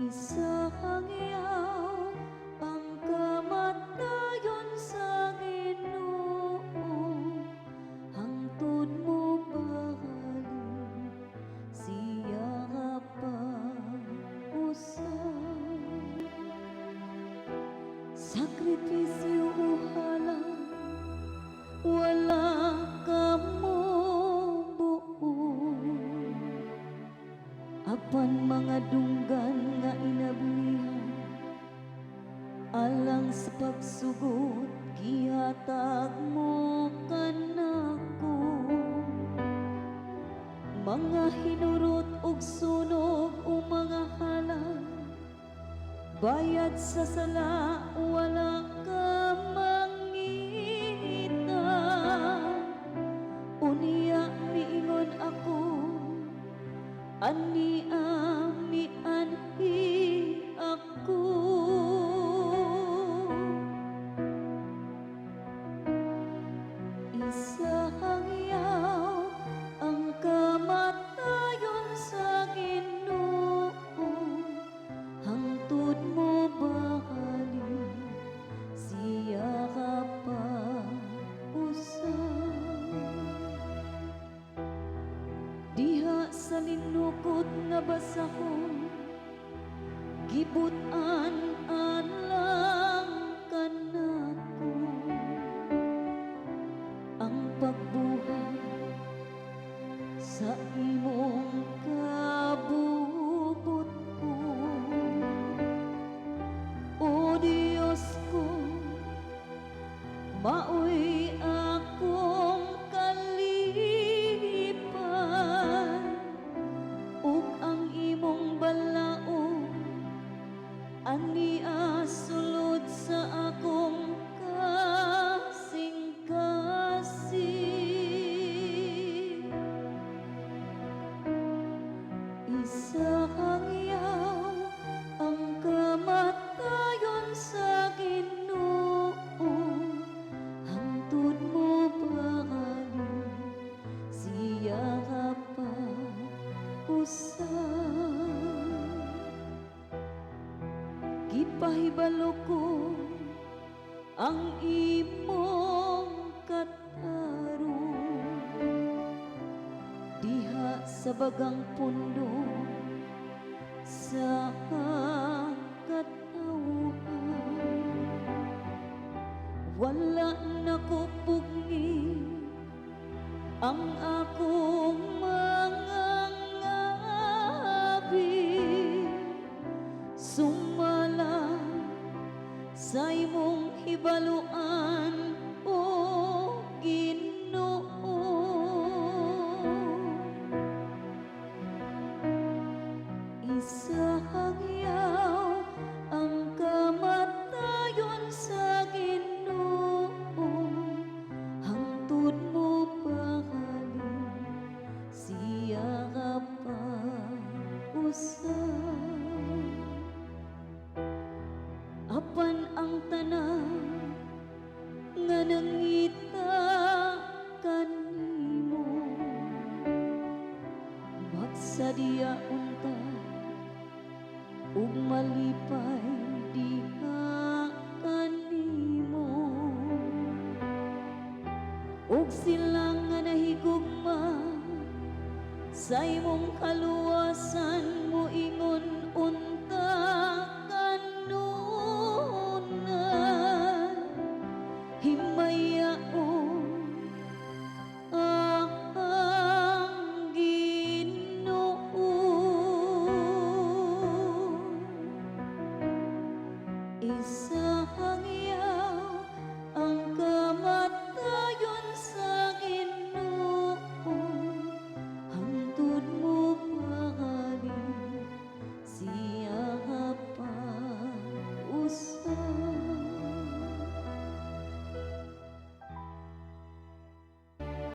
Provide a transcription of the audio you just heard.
Isang iyaw ang kamatayon sa Ginoo, hangtod mo bahalin siya ka pa-usab. Sakripisyo o halang wala ka mo buo, apan mga dunggan nga inablihan alang sa pagsugot gihatag mo kanako. Mga hinurot og sunog o mga halang, bayad sa sala wala ka mangita. Unya miingon ako, ani anhi ako. Isang iyaw ang kamatayon sa Ginoo, hangtod mo bahalin siya ka pa-usab. Diha sa linukot nga basahon, gibutan alang kanako. Ang pagbuhay sa imong kabubot ko, o Diyos ko, maoy akong kalipan, ug ang imong balaod ania sulod sa akong kasing-kasing. Isang iyaw ang kamatayon sa Ginoo, hangtod mo bahalin siya ka pa-usab. Gipahibalo ko ang imong katarong, diha sa bagang pundo sa katawhan. Wala na ko pugni ang akong mga ngabi, sumala sa imong hibaluan, o Ginoo. Isang iyaw ang kamatayon sa Ginoo, hangtod mo bahalin siya ka pa-usab. Apan ang tanan nga nangita kanimo, magsadya unta ug malipay diha kanimo. Ug sila nga nahigugma sa imong kaluwasan, mo ingon unta kanunan, himayaon ang Ginoo. Isa